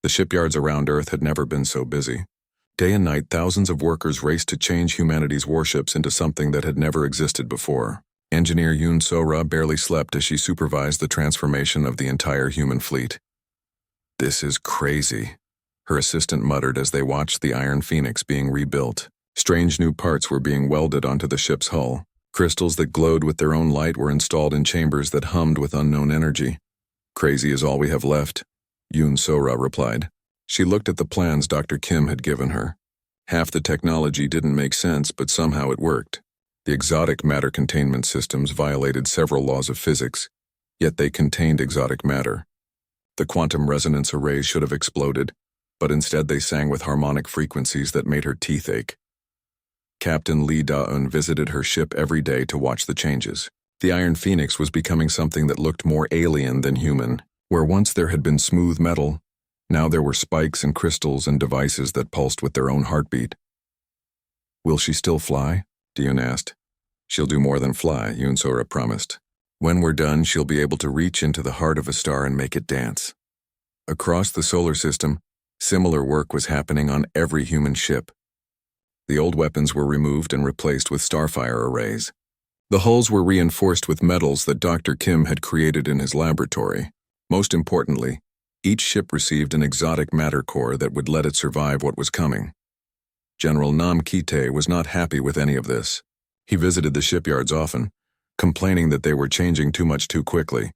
The shipyards around Earth had never been so busy. Day and night, thousands of workers raced to change humanity's warships into something that had never existed before. Engineer Yoon So-ra barely slept as she supervised the transformation of the entire human fleet. "This is crazy," her assistant muttered as they watched the Iron Phoenix being rebuilt. Strange new parts were being welded onto the ship's hull. Crystals that glowed with their own light were installed in chambers that hummed with unknown energy. "Crazy is all we have left," Yoon So-ra replied. She looked at the plans Dr. Kim had given her. Half the technology didn't make sense, but somehow it worked. The exotic matter containment systems violated several laws of physics, yet they contained exotic matter. The quantum resonance arrays should have exploded, but instead they sang with harmonic frequencies that made her teeth ache. Captain Lee Da-eun visited her ship every day to watch the changes. The Iron Phoenix was becoming something that looked more alien than human. Where once there had been smooth metal, now there were spikes and crystals and devices that pulsed with their own heartbeat. "Will she still fly?" Yoon asked. "She'll do more than fly," Yoon So-ra promised. "When we're done, she'll be able to reach into the heart of a star and make it dance." Across the solar system, similar work was happening on every human ship. The old weapons were removed and replaced with starfire arrays. The hulls were reinforced with metals that Dr. Kim had created in his laboratory. Most importantly, each ship received an exotic matter core that would let it survive what was coming. General Nam Ki-tae was not happy with any of this. He visited the shipyards often, complaining that they were changing too much too quickly.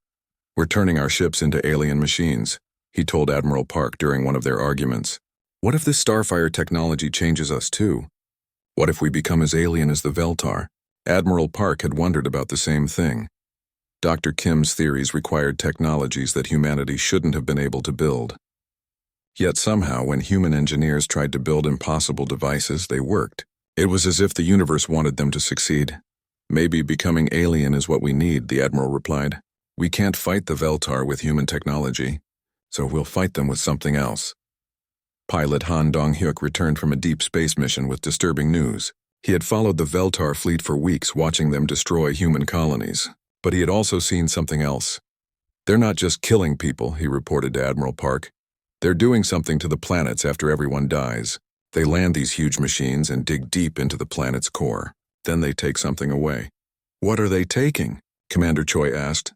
"We're turning our ships into alien machines," he told Admiral Park during one of their arguments. "What if this starfire technology changes us too? What if we become as alien as the Veltar?" Admiral Park had wondered about the same thing. Dr. Kim's theories required technologies that humanity shouldn't have been able to build. Yet somehow, when human engineers tried to build impossible devices, they worked. It was as if the universe wanted them to succeed. "Maybe becoming alien is what we need," the Admiral replied. "We can't fight the Veltar with human technology, so we'll fight them with something else." Pilot Han Dong-hyuk returned from a deep space mission with disturbing news. He had followed the Veltar fleet for weeks, watching them destroy human colonies. But he had also seen something else. "They're not just killing people," he reported to Admiral Park. "They're doing something to the planets after everyone dies. They land these huge machines and dig deep into the planet's core. Then they take something away." "What are they taking?" Commander Choi asked.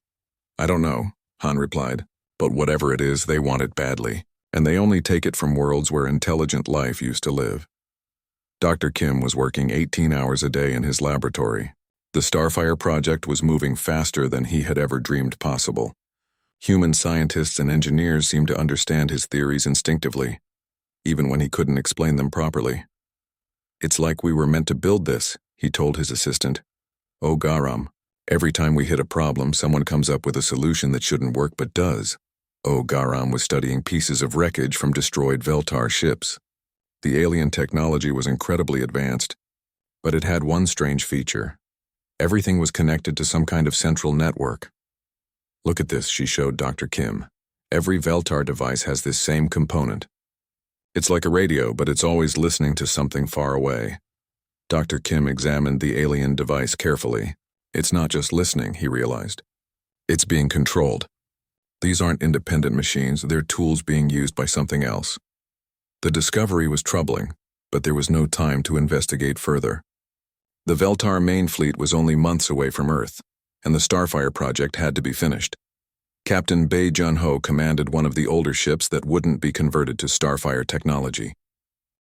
"I don't know," Han replied. "But whatever it is, they want it badly. And they only take it from worlds where intelligent life used to live." Dr. Kim was working 18 hours a day in his laboratory. The Starfire project was moving faster than he had ever dreamed possible. Human scientists and engineers seemed to understand his theories instinctively, even when he couldn't explain them properly. "It's like we were meant to build this," he told his assistant. "Oh Garam, every time we hit a problem, someone comes up with a solution that shouldn't work but does." Oh Garam was studying pieces of wreckage from destroyed Veltar ships. The alien technology was incredibly advanced, but it had one strange feature. Everything was connected to some kind of central network. "Look at this," she showed Dr. Kim. "Every Veltar device has this same component. It's like a radio, but it's always listening to something far away." Dr. Kim examined the alien device carefully. "It's not just listening," he realized. "It's being controlled. These aren't independent machines, they're tools being used by something else." The discovery was troubling, but there was no time to investigate further. The Veltar main fleet was only months away from Earth, and the Starfire project had to be finished. Captain Bae Jun-ho commanded one of the older ships that wouldn't be converted to Starfire technology.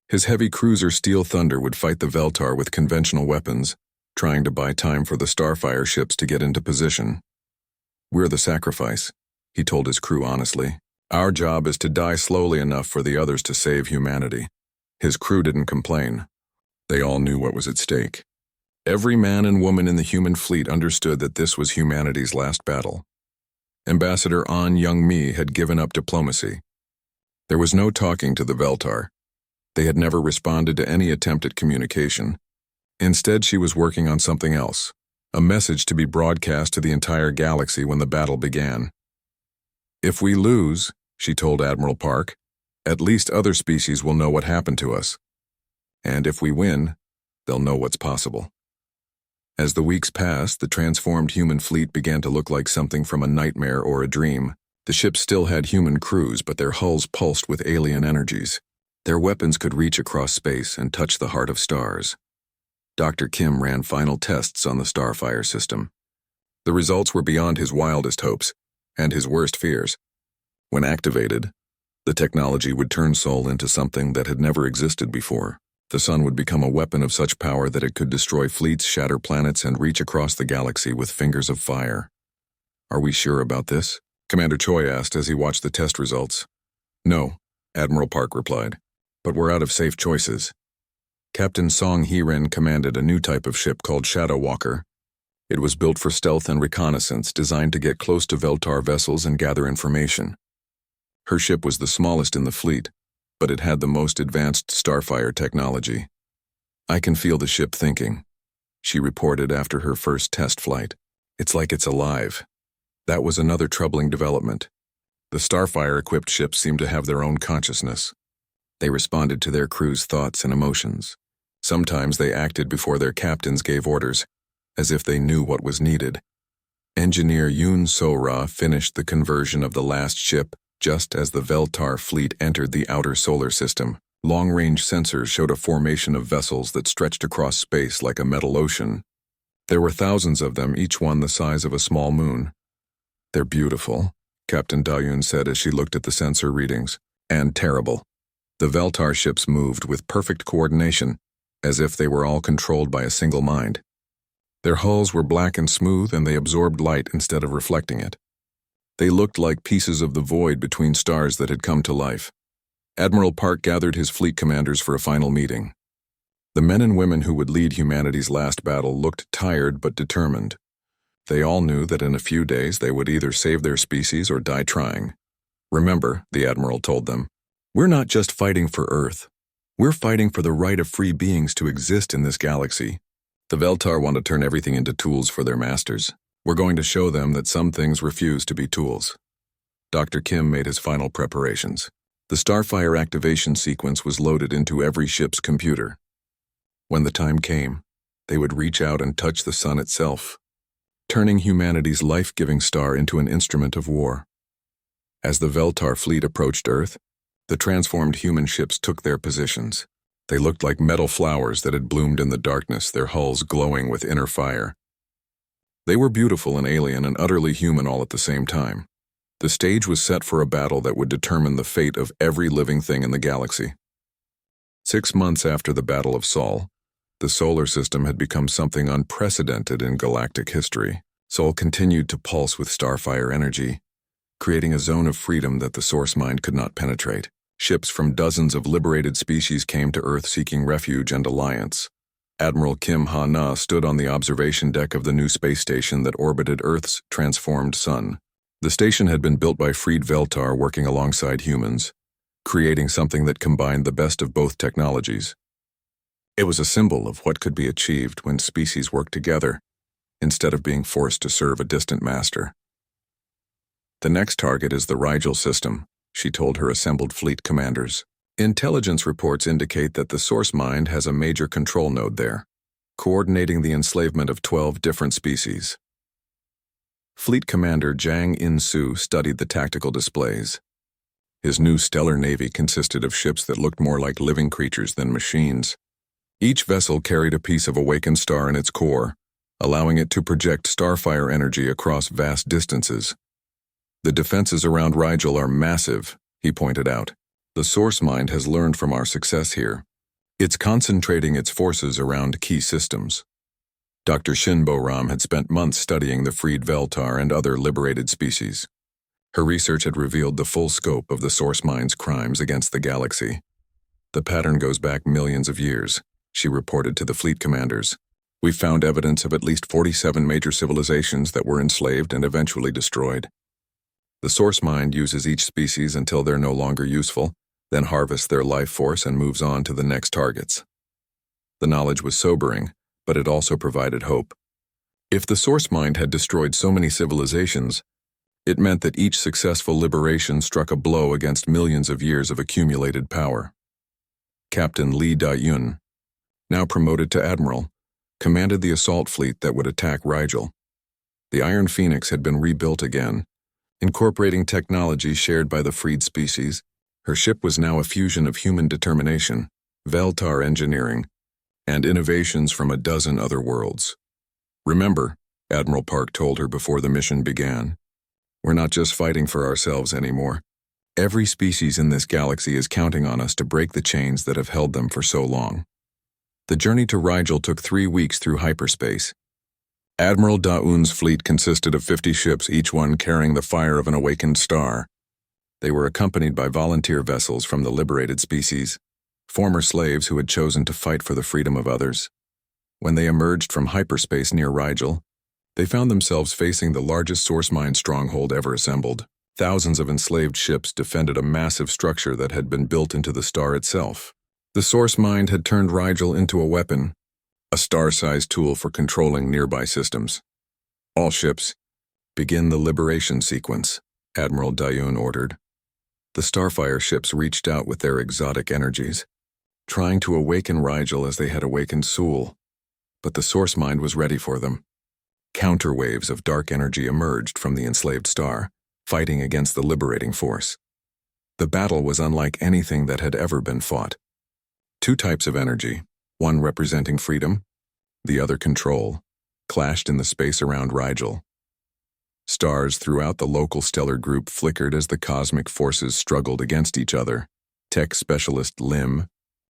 His heavy cruiser Steel Thunder would fight the Veltar with conventional weapons, trying to buy time for the Starfire ships to get into position. "We're the sacrifice," he told his crew honestly. "Our job is to die slowly enough for the others to save humanity." His crew didn't complain. They all knew what was at stake. Every man and woman in the human fleet understood that this was humanity's last battle. Ambassador An Young-mi had given up diplomacy. There was no talking to the Veltar. They had never responded to any attempt at communication. Instead, she was working on something else, a message to be broadcast to the entire galaxy when the battle began. "If we lose," she told Admiral Park, "at least other species will know what happened to us. And if we win, they'll know what's possible." As the weeks passed, the transformed human fleet began to look like something from a nightmare or a dream. The ships still had human crews, but their hulls pulsed with alien energies. Their weapons could reach across space and touch the heart of stars. Dr. Kim ran final tests on the Starfire system. The results were beyond his wildest hopes and his worst fears. When activated, the technology would turn Sol into something that had never existed before. The sun would become a weapon of such power that it could destroy fleets, shatter planets, and reach across the galaxy with fingers of fire. "Are we sure about this?" Commander Choi asked as he watched the test results. "No," Admiral Park replied, "but we're out of safe choices." Captain Song Hee-ren commanded a new type of ship called Shadow Walker. It was built for stealth and reconnaissance, designed to get close to Veltar vessels and gather information. Her ship was the smallest in the fleet, but it had the most advanced Starfire technology. "I can feel the ship thinking," she reported after her first test flight. "It's like it's alive." That was another troubling development. The Starfire-equipped ships seemed to have their own consciousness. They responded to their crew's thoughts and emotions. Sometimes they acted before their captains gave orders, as if they knew what was needed. Engineer Yoon So-ra finished the conversion of the last ship just as the Veltar fleet entered the outer solar system. Long-range sensors showed a formation of vessels that stretched across space like a metal ocean. There were thousands of them, each one the size of a small moon. "They're beautiful," Captain Da-yoon said as she looked at the sensor readings. "And terrible." The Veltar ships moved with perfect coordination, as if they were all controlled by a single mind. Their hulls were black and smooth, and they absorbed light instead of reflecting it. They looked like pieces of the void between stars that had come to life. Admiral Park gathered his fleet commanders for a final meeting. The men and women who would lead humanity's last battle looked tired but determined. They all knew that in a few days they would either save their species or die trying. "Remember," the Admiral told them, "we're not just fighting for Earth. We're fighting for the right of free beings to exist in this galaxy. The Veltar want to turn everything into tools for their masters. We're going to show them that some things refuse to be tools." Dr. Kim made his final preparations. The Starfire activation sequence was loaded into every ship's computer. When the time came, they would reach out and touch the sun itself, turning humanity's life-giving star into an instrument of war. As the Veltar fleet approached Earth, the transformed human ships took their positions. They looked like metal flowers that had bloomed in the darkness, their hulls glowing with inner fire. They were beautiful and alien and utterly human all at the same time. The stage was set for a battle that would determine the fate of every living thing in the galaxy. 6 months after the Battle of Sol, the solar system had become something unprecedented in galactic history. Sol continued to pulse with Starfire energy, creating a zone of freedom that the source mind could not penetrate. Ships from dozens of liberated species came to Earth seeking refuge and alliance. Admiral Kim Ha-na stood on the observation deck of the new space station that orbited Earth's transformed sun. The station had been built by freed Veltar working alongside humans, creating something that combined the best of both technologies. It was a symbol of what could be achieved when species work together, instead of being forced to serve a distant master. "The next target is the Rigel system," she told her assembled fleet commanders. "Intelligence reports indicate that the source mind has a major control node there, coordinating the enslavement of 12 different species." Fleet Commander Jang In-soo studied the tactical displays. His new stellar navy consisted of ships that looked more like living creatures than machines. Each vessel carried a piece of awakened star in its core, allowing it to project starfire energy across vast distances. "The defenses around Rigel are massive," he pointed out. "The source mind has learned from our success here. It's concentrating its forces around key systems." Dr. Shinbo Ram had spent months studying the freed Veltar and other liberated species. Her research had revealed the full scope of the source mind's crimes against the galaxy. "The pattern goes back millions of years," she reported to the fleet commanders. "We've found evidence of at least 47 major civilizations that were enslaved and eventually destroyed. The source mind uses each species until they're no longer useful, then harvests their life force and moves on to the next targets." The knowledge was sobering, but it also provided hope. If the source mind had destroyed so many civilizations, it meant that each successful liberation struck a blow against millions of years of accumulated power. Captain Lee Da-yoon, now promoted to admiral, commanded the assault fleet that would attack Rigel. The Iron Phoenix had been rebuilt again, Incorporating technology shared by the freed species, her ship was now a fusion of human determination, Veltar engineering, and innovations from a dozen other worlds. "Remember," Admiral Park told her before the mission began, "we're not just fighting for ourselves anymore. Every species in this galaxy is counting on us to break the chains that have held them for so long." The journey to Rigel took 3 weeks through hyperspace. Admiral Daun's fleet consisted of 50 ships, each one carrying the fire of an awakened star. They were accompanied by volunteer vessels from the liberated species, former slaves who had chosen to fight for the freedom of others. When they emerged from hyperspace near Rigel, they found themselves facing the largest source mine stronghold ever assembled. Thousands of enslaved ships defended a massive structure that had been built into the star itself. The source mine had turned Rigel into a weapon, a star-sized tool for controlling nearby systems. "All ships, begin the liberation sequence," Admiral Daun ordered. The Starfire ships reached out with their exotic energies, trying to awaken Rigel as they had awakened Sul, but the source mind was ready for them. Counterwaves of dark energy emerged from the enslaved star, fighting against the liberating force. The battle was unlike anything that had ever been fought. 2 types of energy, one representing freedom, the other control, clashed in the space around Rigel. Stars throughout the local stellar group flickered as the cosmic forces struggled against each other. Tech specialist Lim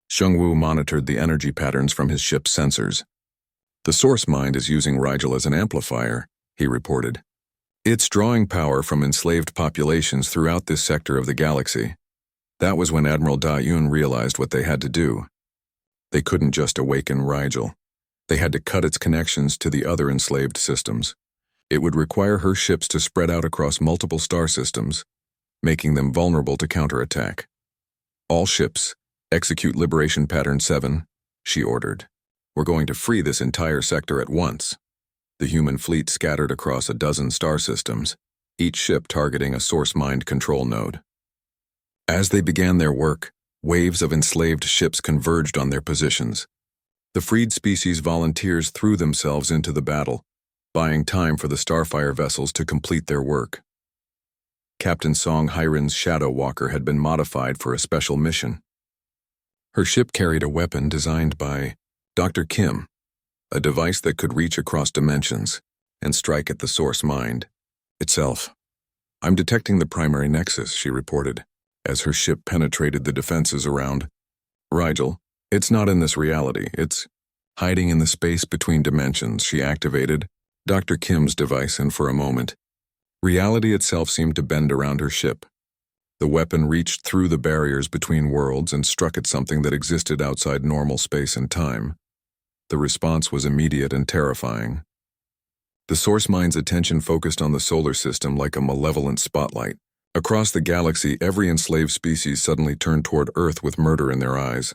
Shengwu monitored the energy patterns from his ship's sensors. "The source mind is using Rigel as an amplifier," he reported. "It's drawing power from enslaved populations throughout this sector of the galaxy." That was when Admiral Daun realized what they had to do. They couldn't just awaken Rigel. They had to cut its connections to the other enslaved systems. It would require her ships to spread out across multiple star systems, making them vulnerable to counterattack. "All ships, execute Liberation Pattern 7, she ordered. "We're going to free this entire sector at once." The human fleet scattered across a dozen star systems, each ship targeting a source mind control node. As they began their work, waves of enslaved ships converged on their positions. The freed species volunteers threw themselves into the battle, buying time for the Starfire vessels to complete their work. Captain Song Hyren's Shadow Walker had been modified for a special mission. Her ship carried a weapon designed by Dr. Kim, a device that could reach across dimensions and strike at the source mind itself. "I'm detecting the primary nexus," she reported, as her ship penetrated the defenses around Rigel. "It's not in this reality, it's hiding in the space between dimensions." She activated Dr. Kim's device, and for a moment, reality itself seemed to bend around her ship. The weapon reached through the barriers between worlds and struck at something that existed outside normal space and time. The response was immediate and terrifying. The source mind's attention focused on the solar system like a malevolent spotlight. Across the galaxy, every enslaved species suddenly turned toward Earth with murder in their eyes.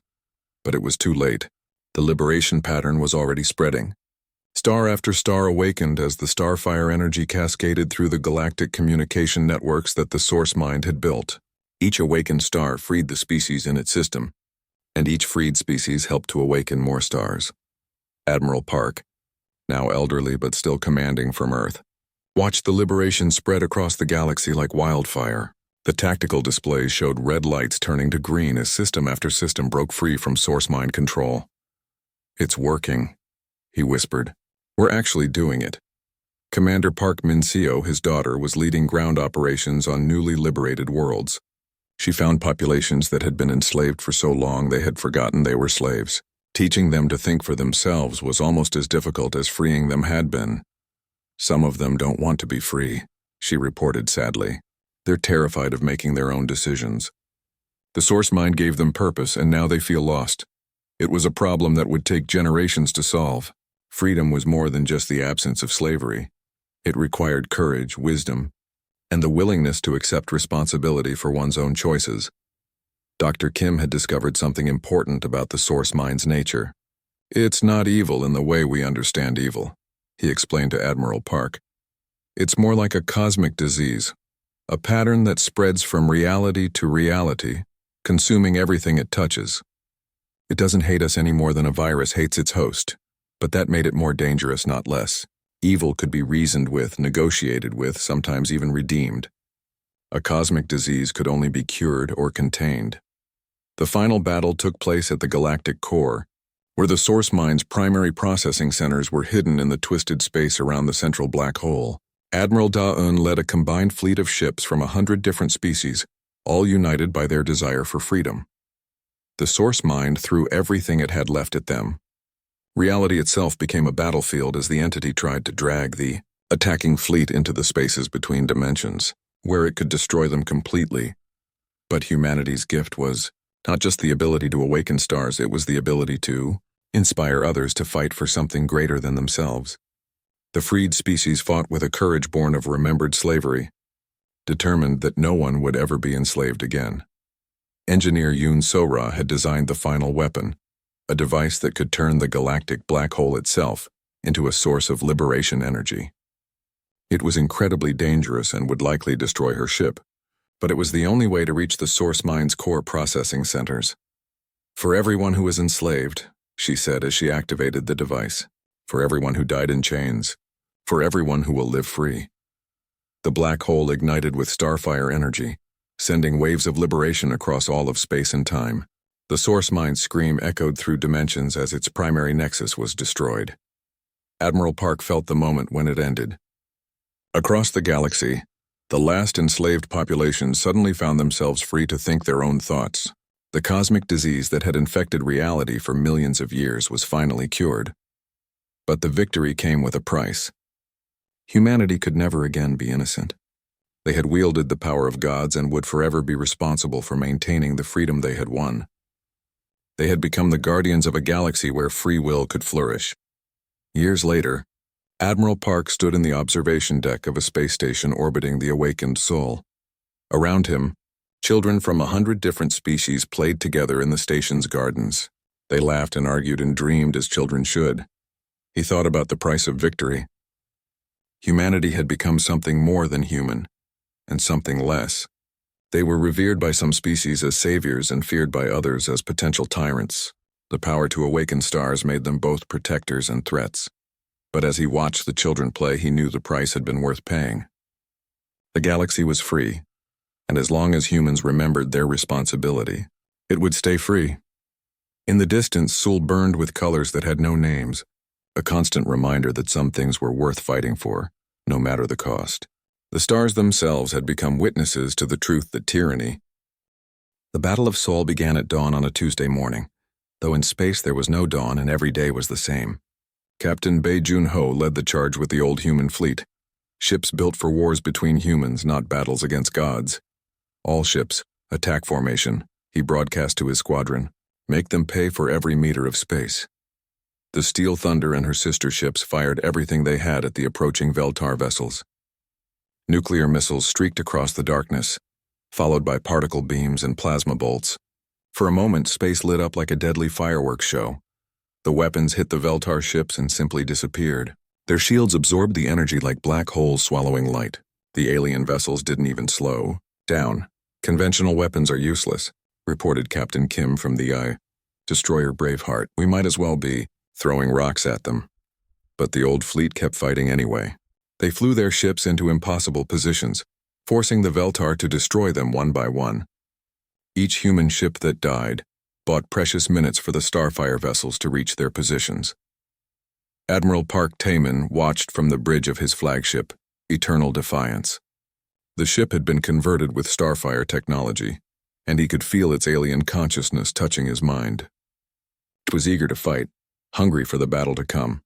But it was too late. The liberation pattern was already spreading. Star after star awakened as the Starfire energy cascaded through the galactic communication networks that the source mind had built. Each awakened star freed the species in its system, and each freed species helped to awaken more stars. Admiral Park, now elderly but still commanding from Earth, watched the liberation spread across the galaxy like wildfire. The tactical displays showed red lights turning to green as system after system broke free from source mind control. "It's working," he whispered. "We're actually doing it." Commander Park Min-seo, his daughter, was leading ground operations on newly liberated worlds. She found populations that had been enslaved for so long they had forgotten they were slaves. Teaching them to think for themselves was almost as difficult as freeing them had been. "Some of them don't want to be free," she reported sadly. "They're terrified of making their own decisions. The source mind gave them purpose, and now they feel lost. It was a problem that would take generations to solve. Freedom was more than just the absence of slavery. It required courage, wisdom, and the willingness to accept responsibility for one's own choices." Dr. Kim had discovered something important about the source mind's nature. "It's not evil in the way we understand evil," he explained to Admiral Park. "It's more like a cosmic disease, a pattern that spreads from reality to reality, consuming everything it touches. It doesn't hate us any more than a virus hates its host, but that made it more dangerous, not less. Evil could be reasoned with, negotiated with, sometimes even redeemed. A cosmic disease could only be cured or contained. The final battle took place at the galactic core, where the source mine's primary processing centers were hidden in the twisted space around the central black hole. Admiral Da-Un led a combined fleet of ships from 100 different species, all united by their desire for freedom. The source mine threw everything it had left at them. Reality itself became a battlefield as the entity tried to drag the attacking fleet into the spaces between dimensions, where it could destroy them completely. But humanity's gift was not just the ability to awaken stars, it was the ability to inspire others to fight for something greater than themselves. The freed species fought with a courage born of remembered slavery, determined that no one would ever be enslaved again. Engineer Yoon So-ra had designed the final weapon, a device that could turn the galactic black hole itself into a source of liberation energy. It was incredibly dangerous and would likely destroy her ship, but it was the only way to reach the source mine's core processing centers. "For everyone who was enslaved," she said as she activated the device. "For everyone who died in chains. For everyone who will live free." The black hole ignited with starfire energy, sending waves of liberation across all of space and time. The source mine's scream echoed through dimensions as its primary nexus was destroyed. Admiral Park felt the moment when it ended. Across the galaxy, the last enslaved populations suddenly found themselves free to think their own thoughts. The cosmic disease that had infected reality for millions of years was finally cured. But the victory came with a price. Humanity could never again be innocent. They had wielded the power of gods and would forever be responsible for maintaining the freedom they had won. They had become the guardians of a galaxy where free will could flourish. Years later, Admiral Park stood in the observation deck of a space station orbiting the awakened soul. Around him, children from 100 different species played together in the station's gardens. They laughed and argued and dreamed as children should. He thought about the price of victory. Humanity had become something more than human, and something less. They were revered by some species as saviors and feared by others as potential tyrants. The power to awaken stars made them both protectors and threats. But as he watched the children play, he knew the price had been worth paying. The galaxy was free, and as long as humans remembered their responsibility, it would stay free. In the distance, Seoul burned with colors that had no names, a constant reminder that some things were worth fighting for, no matter the cost. The stars themselves had become witnesses to the truth that tyranny. The Battle of Seoul began at dawn on a Tuesday morning, though in space there was no dawn and every day was the same. Captain Bae Jun-ho led the charge with the old human fleet, ships built for wars between humans, not battles against gods. "All ships, attack formation," he broadcast to his squadron. "Make them pay for every meter of space." The Steel Thunder and her sister ships fired everything they had at the approaching Veltar vessels. Nuclear missiles streaked across the darkness, followed by particle beams and plasma bolts. For a moment, space lit up like a deadly fireworks show. The weapons hit the Veltar ships and simply disappeared. Their shields absorbed the energy like black holes swallowing light. The alien vessels didn't even slow down. "Conventional weapons are useless," reported Captain Kim from the destroyer Braveheart. "We might as well be throwing rocks at them." But the old fleet kept fighting anyway. They flew their ships into impossible positions, forcing the Veltar to destroy them one by one. Each human ship that died bought precious minutes for the Starfire vessels to reach their positions. Admiral Park Taemin watched from the bridge of his flagship, Eternal Defiance. The ship had been converted with Starfire technology, and he could feel its alien consciousness touching his mind. It was eager to fight, hungry for the battle to come.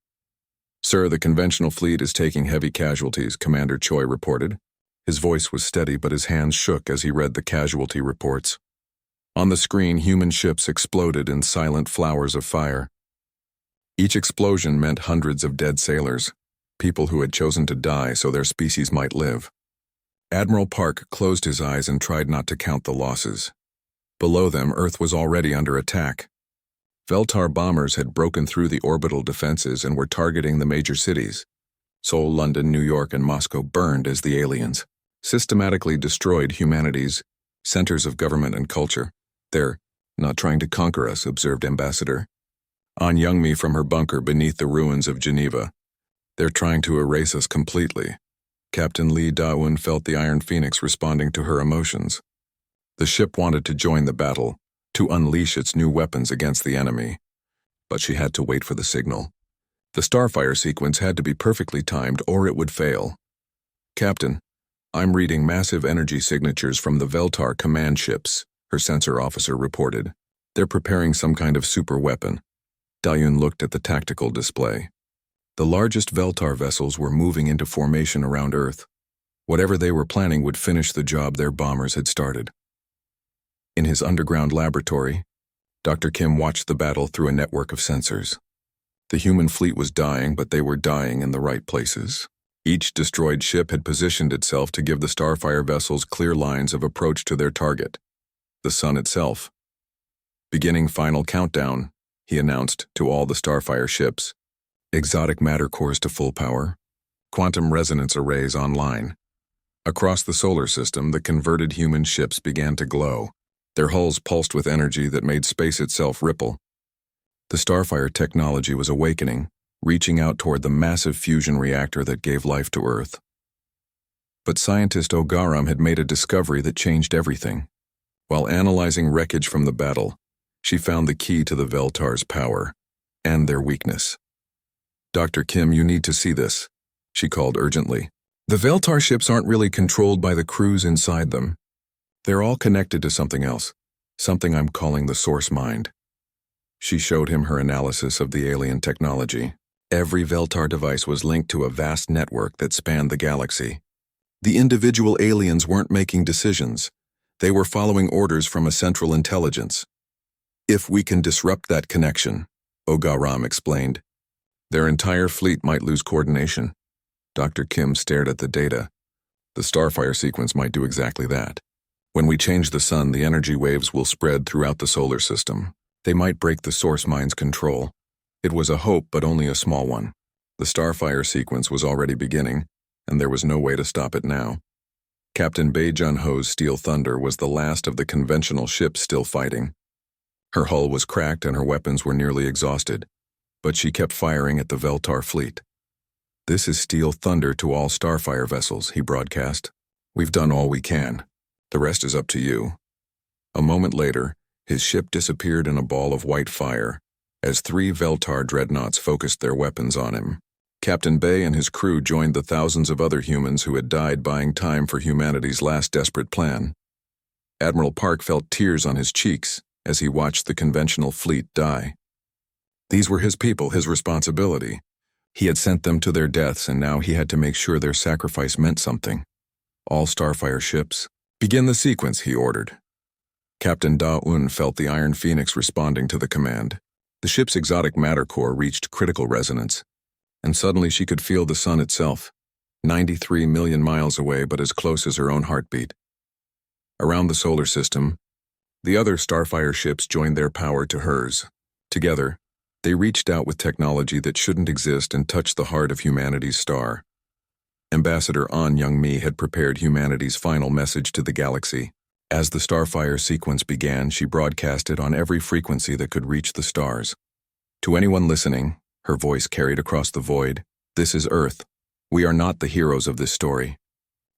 "Sir, the conventional fleet is taking heavy casualties," Commander Choi reported. His voice was steady, but his hands shook as he read the casualty reports. On the screen, human ships exploded in silent flowers of fire. Each explosion meant hundreds of dead sailors, people who had chosen to die so their species might live. Admiral Park closed his eyes and tried not to count the losses. Below them, Earth was already under attack. Veltar bombers had broken through the orbital defenses and were targeting the major cities. Seoul, London, New York, and Moscow burned as the aliens systematically destroyed humanity's centers of government and culture. "They're not trying to conquer us," observed Ambassador An Youngmi from her bunker beneath the ruins of Geneva. "They're trying to erase us completely." Captain Lee Da-un felt the Iron Phoenix responding to her emotions. The ship wanted to join the battle, to unleash its new weapons against the enemy. But she had to wait for the signal. The starfire sequence had to be perfectly timed or it would fail. "Captain, I'm reading massive energy signatures from the Veltar command ships," her sensor officer reported. "They're preparing some kind of super weapon." Da-un looked at the tactical display. The largest Veltar vessels were moving into formation around Earth. Whatever they were planning would finish the job their bombers had started. In his underground laboratory, Dr. Kim watched the battle through a network of sensors. The human fleet was dying, but they were dying in the right places. Each destroyed ship had positioned itself to give the starfire vessels clear lines of approach to their target, the sun itself. "Beginning final countdown," he announced to all the starfire ships. "Exotic matter cores to full power. Quantum resonance arrays online." Across the solar system, the converted human ships began to glow. Their hulls pulsed with energy that made space itself ripple. The starfire technology was awakening, reaching out toward the massive fusion reactor that gave life to Earth. But scientist Ogaram had made a discovery that changed everything. While analyzing wreckage from the battle, she found the key to the Veltar's power and their weakness. "Dr. Kim, you need to see this," she called urgently. "The Veltar ships aren't really controlled by the crews inside them. They're all connected to something else, something I'm calling the source mind." She showed him her analysis of the alien technology. Every Veltar device was linked to a vast network that spanned the galaxy. The individual aliens weren't making decisions. They were following orders from a central intelligence. "If we can disrupt that connection," Ogaram explained, "their entire fleet might lose coordination." Dr. Kim stared at the data. "The starfire sequence might do exactly that. When we change the sun, the energy waves will spread throughout the solar system. They might break the source mind's control." It was a hope, but only a small one. The starfire sequence was already beginning, and there was no way to stop it now. Captain Bae Jun-ho's Steel Thunder was the last of the conventional ships still fighting. Her hull was cracked and her weapons were nearly exhausted, but she kept firing at the Veltar fleet. "This is Steel Thunder to all starfire vessels," he broadcast. "We've done all we can. The rest is up to you." A moment later, his ship disappeared in a ball of white fire, as 3 Veltar dreadnoughts focused their weapons on him. Captain Bae and his crew joined the thousands of other humans who had died buying time for humanity's last desperate plan. Admiral Park felt tears on his cheeks as he watched the conventional fleet die. These were his people, his responsibility. He had sent them to their deaths, and now he had to make sure their sacrifice meant something. "All starfire ships, begin the sequence," he ordered. Captain Da-un felt the Iron Phoenix responding to the command. The ship's exotic matter core reached critical resonance, and suddenly she could feel the sun itself, 93 million miles away but as close as her own heartbeat. Around the solar system, the other starfire ships joined their power to hers. Together, they reached out with technology that shouldn't exist and touched the heart of humanity's star. Ambassador An Young-mi had prepared humanity's final message to the galaxy. As the starfire sequence began, she broadcast it on every frequency that could reach the stars. To anyone listening, her voice carried across the void, "This is Earth. We are not the heroes of this story.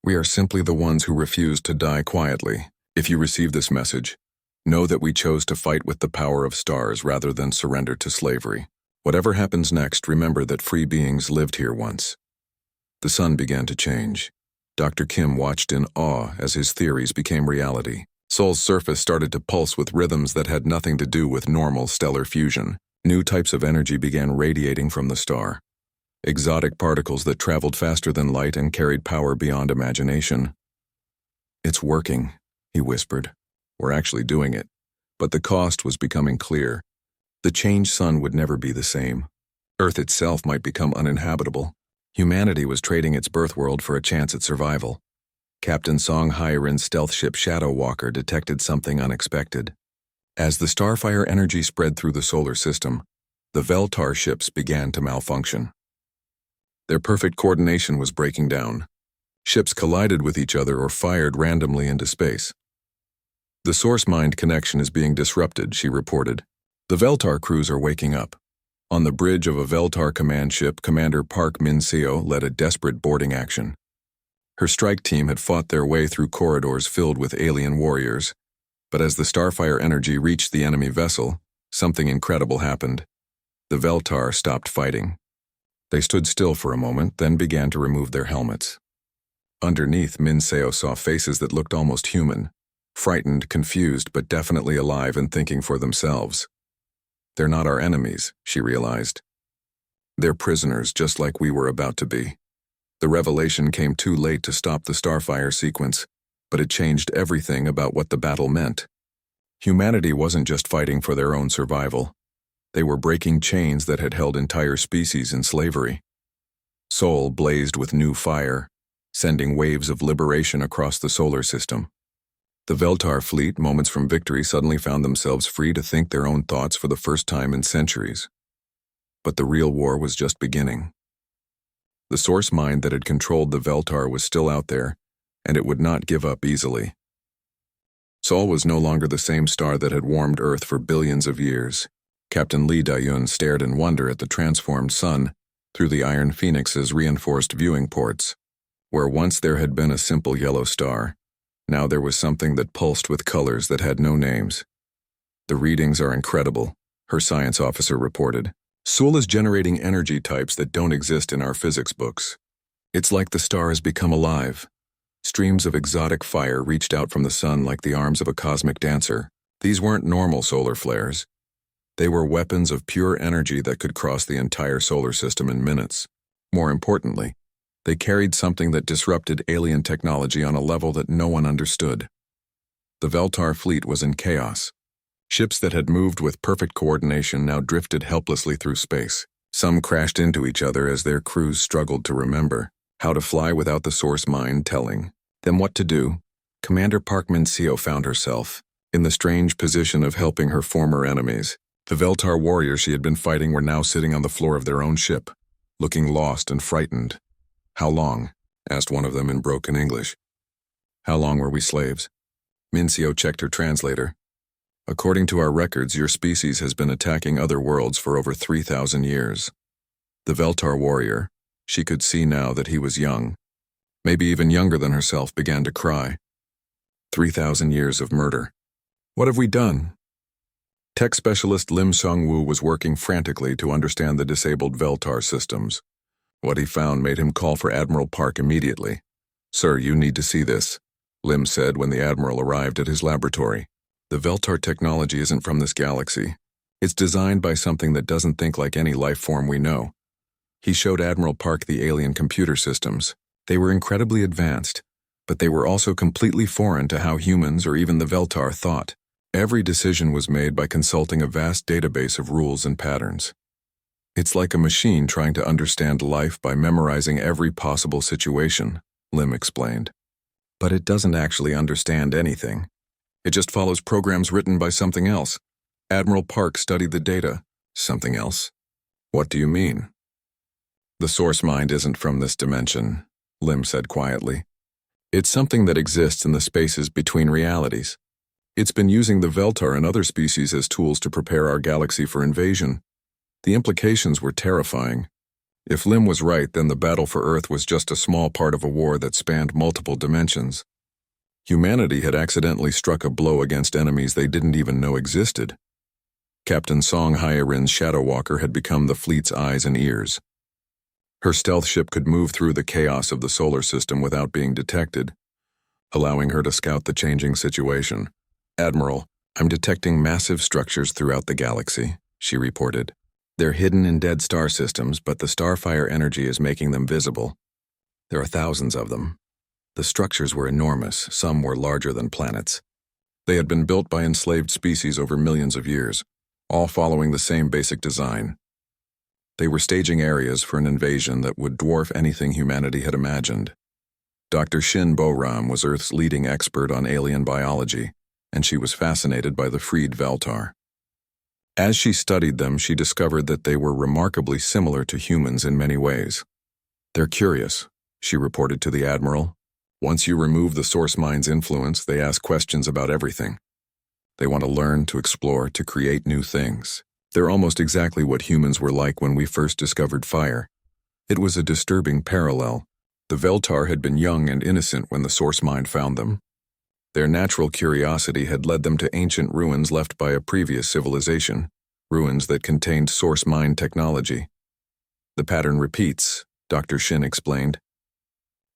We are simply the ones who refused to die quietly. If you receive this message, know that we chose to fight with the power of stars rather than surrender to slavery. Whatever happens next, remember that free beings lived here once." The sun began to change. Dr. Kim watched in awe as his theories became reality. Sol's surface started to pulse with rhythms that had nothing to do with normal stellar fusion. New types of energy began radiating from the star. Exotic particles that traveled faster than light and carried power beyond imagination. "It's working," he whispered. "We're actually doing it." But the cost was becoming clear. The changed sun would never be the same. Earth itself might become uninhabitable. Humanity was trading its birth world for a chance at survival. Captain Song Hairin's stealth ship Shadow Walker detected something unexpected. As the starfire energy spread through the solar system, the Veltar ships began to malfunction. Their perfect coordination was breaking down. Ships collided with each other or fired randomly into space. "The source mind connection is being disrupted," she reported. "The Veltar crews are waking up." On the bridge of a Veltar command ship, Commander Park Min-seo led a desperate boarding action. Her strike team had fought their way through corridors filled with alien warriors, but as the starfire energy reached the enemy vessel, something incredible happened. The Veltar stopped fighting. They stood still for a moment, then began to remove their helmets. Underneath, Minseo saw faces that looked almost human, frightened, confused, but definitely alive and thinking for themselves. They're not our enemies, she realized. They're prisoners, just like we were about to be. The revelation came too late to stop the starfire sequence, but it changed everything about what the battle meant. Humanity wasn't just fighting for their own survival. They were breaking chains that had held entire species in slavery. Sol blazed with new fire, sending waves of liberation across the solar system. The Veltar fleet, moments from victory, suddenly found themselves free to think their own thoughts for the first time in centuries. But the real war was just beginning. The source mind that had controlled the Veltar was still out there, and it would not give up easily. Sol was no longer the same star that had warmed Earth for billions of years. Captain Lee Dayun stared in wonder at the transformed sun through the Iron Phoenix's reinforced viewing ports. Where once there had been a simple yellow star, now there was something that pulsed with colors that had no names. The readings are incredible, her science officer reported. Sol is generating energy types that don't exist in our physics books. It's like the star has become alive. Streams of exotic fire reached out from the sun like the arms of a cosmic dancer. These weren't normal solar flares. They were weapons of pure energy that could cross the entire solar system in minutes. More importantly, they carried something that disrupted alien technology on a level that no one understood. The Veltar fleet was in chaos. Ships that had moved with perfect coordination now drifted helplessly through space. Some crashed into each other as their crews struggled to remember how to fly without the source mind telling them what to do. Commander Park Min-seo found herself in the strange position of helping her former enemies. The Veltar warriors she had been fighting were now sitting on the floor of their own ship, looking lost and frightened. "How long?" asked one of them in broken English. "How long were we slaves?" Min-seo checked her translator. "According to our records, your species has been attacking other worlds for over 3,000 years. The Veltar warrior, she could see now that he was young, maybe even younger than herself, began to cry. 3,000 years of murder. What have we done? Tech specialist Lim Sung-woo was working frantically to understand the disabled Veltar systems. What he found made him call for Admiral Park immediately. "Sir, you need to see this," Lim said when the Admiral arrived at his laboratory. "The Veltar technology isn't from this galaxy. It's designed by something that doesn't think like any life form we know." He showed Admiral Park the alien computer systems. They were incredibly advanced, but they were also completely foreign to how humans or even the Veltar thought. Every decision was made by consulting a vast database of rules and patterns. "It's like a machine trying to understand life by memorizing every possible situation," Lim explained. "But it doesn't actually understand anything. It just follows programs written by something else." Admiral Park studied the data. "Something else? What do you mean?" "The source mind isn't from this dimension," Lim said quietly. "It's something that exists in the spaces between realities. It's been using the Veltar and other species as tools to prepare our galaxy for invasion." The implications were terrifying. If Lim was right, then the battle for Earth was just a small part of a war that spanned multiple dimensions. Humanity had accidentally struck a blow against enemies they didn't even know existed. Captain Song Hyarin's Shadow Walker had become the fleet's eyes and ears. Her stealth ship could move through the chaos of the solar system without being detected, allowing her to scout the changing situation. "Admiral, I'm detecting massive structures throughout the galaxy," she reported. "They're hidden in dead star systems, but the starfire energy is making them visible. There are thousands of them. The structures were enormous, some were larger than planets. They had been built by enslaved species over millions of years, all following the same basic design. They were staging areas for an invasion that would dwarf anything humanity had imagined." Dr. Shin Bo-ram was Earth's leading expert on alien biology, and she was fascinated by the freed Veltar. As she studied them, she discovered that they were remarkably similar to humans in many ways. "They're curious," she reported to the Admiral. "Once you remove the source mind's influence, they ask questions about everything. They want to learn, to explore, to create new things. They're almost exactly what humans were like when we first discovered fire." It was a disturbing parallel, The Veltar had been young and innocent when the source mind found them. Their natural curiosity had led them to ancient ruins left by a previous civilization, ruins that contained source mind technology. The pattern repeats, Dr. Shin explained.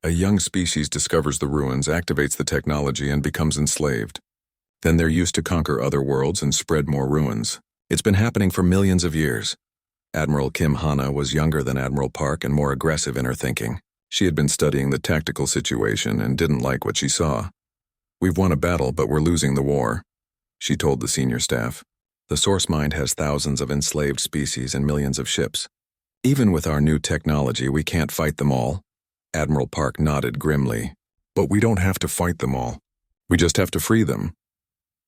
A young species discovers the ruins, activates the technology, and becomes enslaved. Then they're used to conquer other worlds and spread more ruins. It's been happening for millions of years. Admiral Kim Hana was younger than Admiral Park and more aggressive in her thinking. She had been studying the tactical situation and didn't like what she saw. "We've won a battle, but we're losing the war," she told the senior staff. "The source mind has thousands of enslaved species and millions of ships. Even with our new technology, we can't fight them all." Admiral Park nodded grimly. "But we don't have to fight them all. We just have to free them."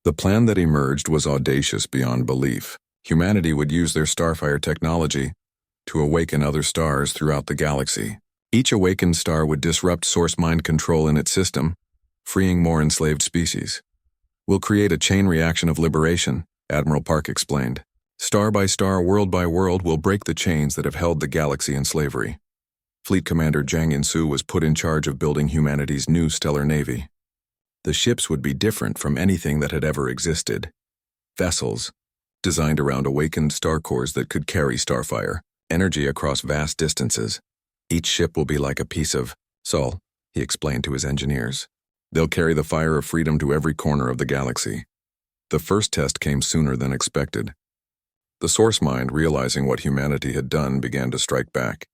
The plan that emerged was audacious beyond belief. Humanity would use their starfire technology to awaken other stars throughout the galaxy. Each awakened star would disrupt source mind control in its system, freeing more enslaved species. "We'll create a chain reaction of liberation," Admiral Park explained. "Star by star, world by world, we'll break the chains that have held the galaxy in slavery." Fleet Commander Jang In-soo was put in charge of building humanity's new stellar navy. The ships would be different from anything that had ever existed. Vessels, designed around awakened star cores that could carry starfire, energy across vast distances. "Each ship will be like a piece of soul," he explained to his engineers. "They'll carry the fire of freedom to every corner of the galaxy." The first test came sooner than expected. The source mind, realizing what humanity had done, began to strike back.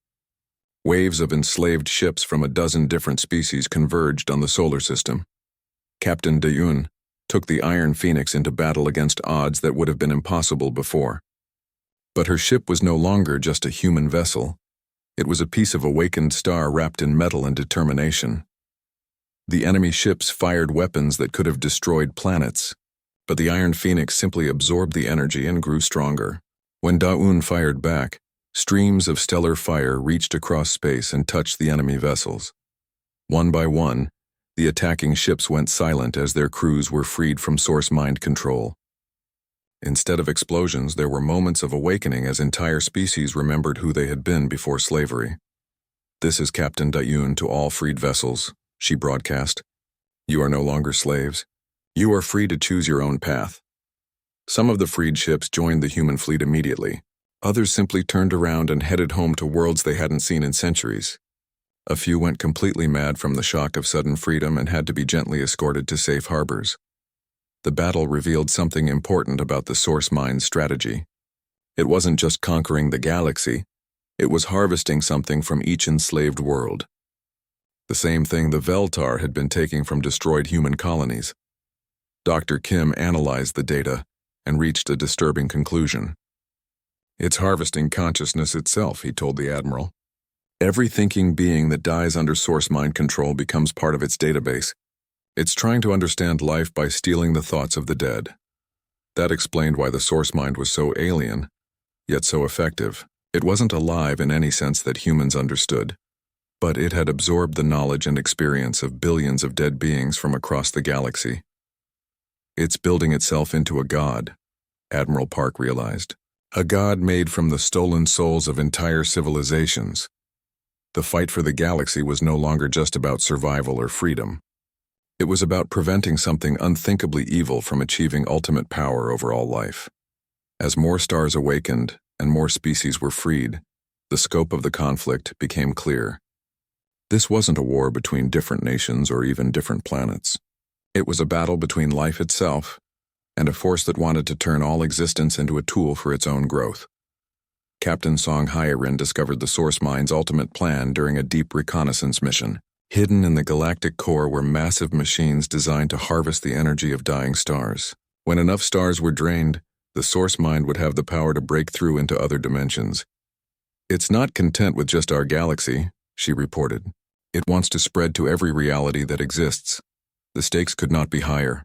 Waves of enslaved ships from a dozen different species converged on the solar system. Captain Dayun took the Iron Phoenix into battle against odds that would have been impossible before. But her ship was no longer just a human vessel. It was a piece of awakened star wrapped in metal and determination. The enemy ships fired weapons that could have destroyed planets, but the Iron Phoenix simply absorbed the energy and grew stronger. When Daun fired back, streams of stellar fire reached across space and touched the enemy vessels. One by one, the attacking ships went silent as their crews were freed from source mind control. Instead of explosions, there were moments of awakening as entire species remembered who they had been before slavery. "This is Captain Dayun to all freed vessels," she broadcast. "You are no longer slaves. You are free to choose your own path." Some of the freed ships joined the human fleet immediately. Others simply turned around and headed home to worlds they hadn't seen in centuries. A few went completely mad from the shock of sudden freedom and had to be gently escorted to safe harbors. The battle revealed something important about the source mind's strategy. It wasn't just conquering the galaxy, it was harvesting something from each enslaved world. The same thing the Veltar had been taking from destroyed human colonies. Dr. Kim analyzed the data and reached a disturbing conclusion. "It's harvesting consciousness itself," he told the Admiral. "Every thinking being that dies under source mind control becomes part of its database. It's trying to understand life by stealing the thoughts of the dead." That explained why the source mind was so alien, yet so effective. It wasn't alive in any sense that humans understood, but it had absorbed the knowledge and experience of billions of dead beings from across the galaxy. "It's building itself into a god," Admiral Park realized. "A god made from the stolen souls of entire civilizations." The fight for the galaxy was no longer just about survival or freedom. It was about preventing something unthinkably evil from achieving ultimate power over all life. As more stars awakened and more species were freed, the scope of the conflict became clear. This wasn't a war between different nations or even different planets. It was a battle between life itself and a force that wanted to turn all existence into a tool for its own growth. Captain Song Hyarin discovered the source mind's ultimate plan during a deep reconnaissance mission. Hidden in the galactic core were massive machines designed to harvest the energy of dying stars. When enough stars were drained, the source mind would have the power to break through into other dimensions. "It's not content with just our galaxy," she reported. "It wants to spread to every reality that exists. The stakes could not be higher.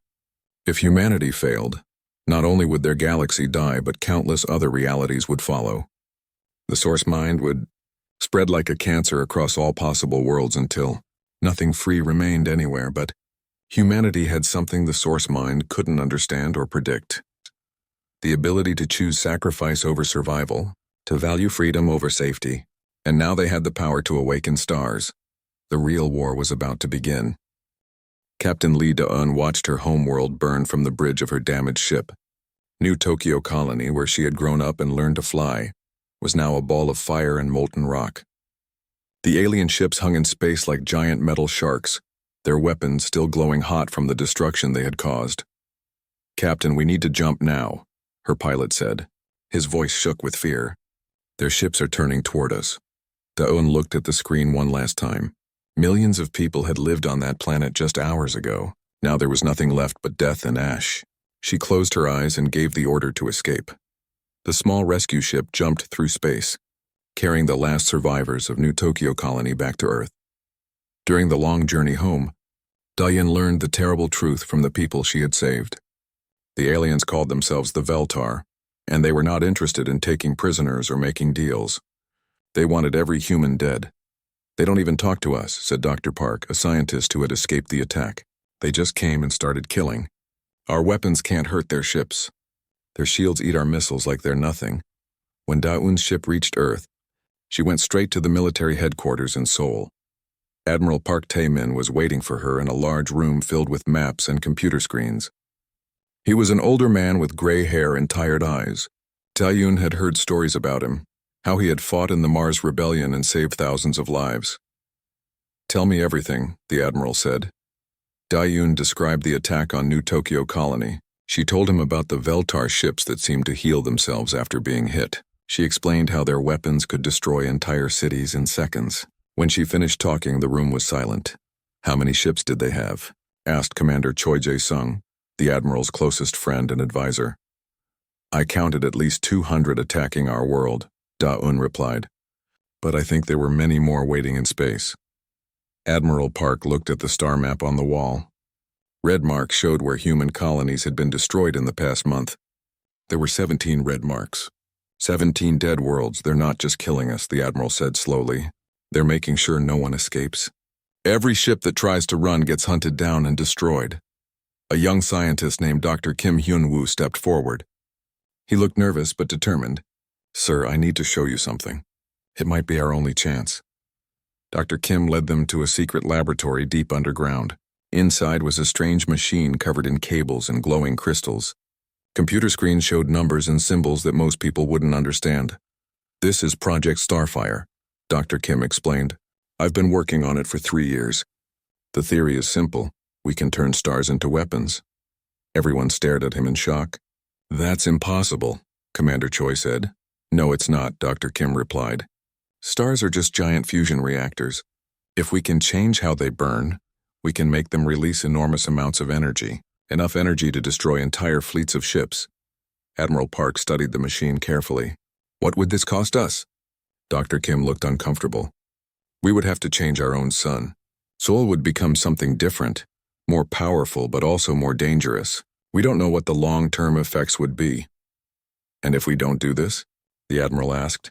If humanity failed, not only would their galaxy die, but countless other realities would follow. The source mind would spread like a cancer across all possible worlds until nothing free remained anywhere, but humanity had something the source mind couldn't understand or predict. The ability to choose sacrifice over survival, to value freedom over safety, and now they had the power to awaken stars. The real war was about to begin. Captain Lee Da-eun watched her homeworld burn from the bridge of her damaged ship. New Tokyo Colony, where she had grown up and learned to fly, was now a ball of fire and molten rock. The alien ships hung in space like giant metal sharks, their weapons still glowing hot from the destruction they had caused. "Captain, we need to jump now," her pilot said. His voice shook with fear. "Their ships are turning toward us." Da-eun looked at the screen one last time. Millions of people had lived on that planet just hours ago. Now there was nothing left but death and ash. She closed her eyes and gave the order to escape. The small rescue ship jumped through space, carrying the last survivors of New Tokyo Colony back to Earth. During the long journey home, Da-eun learned the terrible truth from the people she had saved. The aliens called themselves the Veltar, and they were not interested in taking prisoners or making deals. They wanted every human dead. "They don't even talk to us," said Dr. Park, a scientist who had escaped the attack. "They just came and started killing. Our weapons can't hurt their ships. Their shields eat our missiles like they're nothing." When Da-eun's ship reached Earth, she went straight to the military headquarters in Seoul. Admiral Park Tae-min was waiting for her in a large room filled with maps and computer screens. He was an older man with gray hair and tired eyes. Da-eun had heard stories about him, how he had fought in the Mars Rebellion and saved thousands of lives. "Tell me everything," the admiral said. Da-eun described the attack on New Tokyo Colony. She told him about the Veltar ships that seemed to heal themselves after being hit. She explained how their weapons could destroy entire cities in seconds. When she finished talking, the room was silent. "How many ships did they have?" asked Commander Choi Jae-sung, the admiral's closest friend and advisor. "I counted at least 200 attacking our world," Da-eun replied. "But I think there were many more waiting in space." Admiral Park looked at the star map on the wall. Red marks showed where human colonies had been destroyed in the past month. There were 17 red marks. 17 dead worlds. "They're not just killing us," the admiral said slowly. "They're making sure no one escapes. Every ship that tries to run gets hunted down and destroyed." A young scientist named Dr. Kim Hyun-woo stepped forward. He looked nervous but determined. "Sir, I need to show you something. It might be our only chance." Dr. Kim led them to a secret laboratory deep underground. Inside was a strange machine covered in cables and glowing crystals. Computer screens showed numbers and symbols that most people wouldn't understand. "This is Project Starfire," Dr. Kim explained. "I've been working on it for 3 years. The theory is simple. We can turn stars into weapons." Everyone stared at him in shock. "That's impossible," Commander Choi said. "No, it's not," Dr. Kim replied. "Stars are just giant fusion reactors. If we can change how they burn, we can make them release enormous amounts of energy, enough energy to destroy entire fleets of ships." Admiral Park studied the machine carefully. "What would this cost us?" Dr. Kim looked uncomfortable. "We would have to change our own sun. Seoul would become something different, more powerful but also more dangerous. We don't know what the long-term effects would be." "And if we don't do this?" the admiral asked.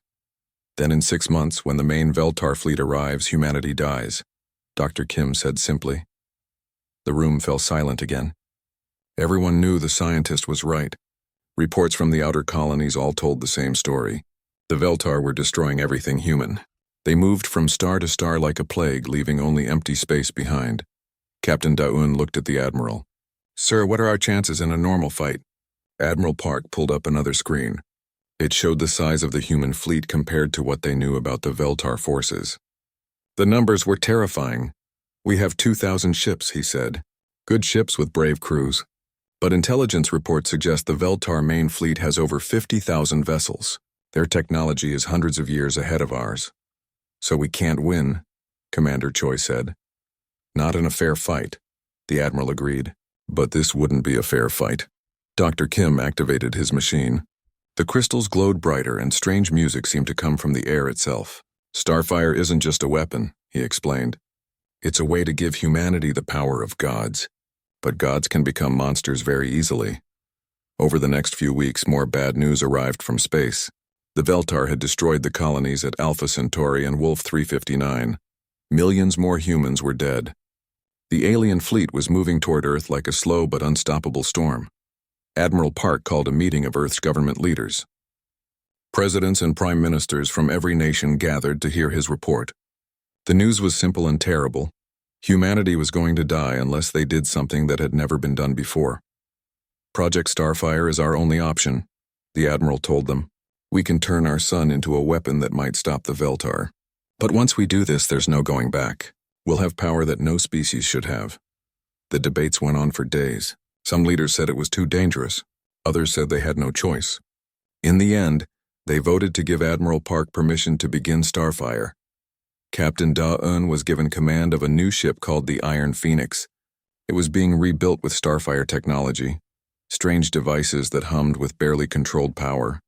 "Then in 6 months, when the main Veltar fleet arrives, humanity dies," Dr. Kim said simply. The room fell silent again. Everyone knew the scientist was right. Reports from the outer colonies all told the same story. The Veltar were destroying everything human. They moved from star to star like a plague, leaving only empty space behind. Captain Da-eun looked at the admiral. "Sir, what are our chances in a normal fight?" Admiral Park pulled up another screen. It showed the size of the human fleet compared to what they knew about the Veltar forces. The numbers were terrifying. "We have 2,000 ships," he said. "Good ships with brave crews. But intelligence reports suggest the Veltar main fleet has over 50,000 vessels. Their technology is hundreds of years ahead of ours. So we can't win," Commander Choi said. "Not in a fair fight," the admiral agreed. "But this wouldn't be a fair fight." Dr. Kim activated his machine. The crystals glowed brighter and strange music seemed to come from the air itself. "Starfire isn't just a weapon," he explained. "It's a way to give humanity the power of gods. But gods can become monsters very easily." Over the next few weeks, more bad news arrived from space. The Veltar had destroyed the colonies at Alpha Centauri and Wolf 359. Millions more humans were dead. The alien fleet was moving toward Earth like a slow but unstoppable storm. Admiral Park called a meeting of Earth's government leaders. Presidents and prime ministers from every nation gathered to hear his report. The news was simple and terrible. Humanity was going to die unless they did something that had never been done before. Project Starfire is our only option, the Admiral told them. We can turn our sun into a weapon that might stop the Veltar. But once we do this, there's no going back. We'll have power that no species should have. The debates went on for days. Some leaders said it was too dangerous. Others said they had no choice. In the end, they voted to give Admiral Park permission to begin Starfire. Captain Da-Un was given command of a new ship called the Iron Phoenix. It was being rebuilt with Starfire technology, strange devices that hummed with barely controlled power.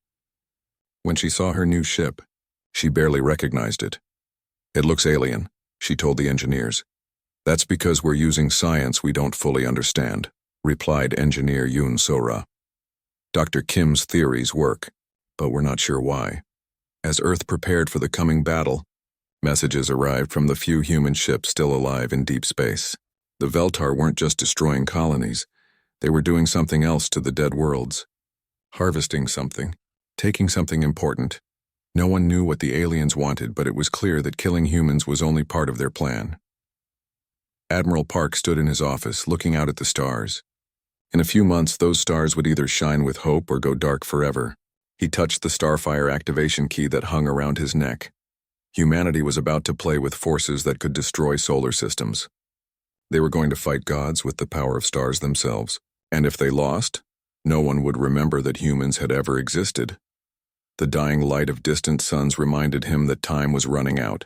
When she saw her new ship, she barely recognized it. It looks alien, she told the engineers. That's because we're using science we don't fully understand, replied engineer Yoon So-ra. Dr. Kim's theories work, but we're not sure why. As Earth prepared for the coming battle, messages arrived from the few human ships still alive in deep space. The Veltar weren't just destroying colonies, they were doing something else to the dead worlds. Harvesting something, taking something important. No one knew what the aliens wanted, but it was clear that killing humans was only part of their plan. Admiral Park stood in his office, looking out at the stars. In a few months, those stars would either shine with hope or go dark forever. He touched the Starfire activation key that hung around his neck. Humanity was about to play with forces that could destroy solar systems. They were going to fight gods with the power of stars themselves, and if they lost, no one would remember that humans had ever existed. The dying light of distant suns reminded him that time was running out.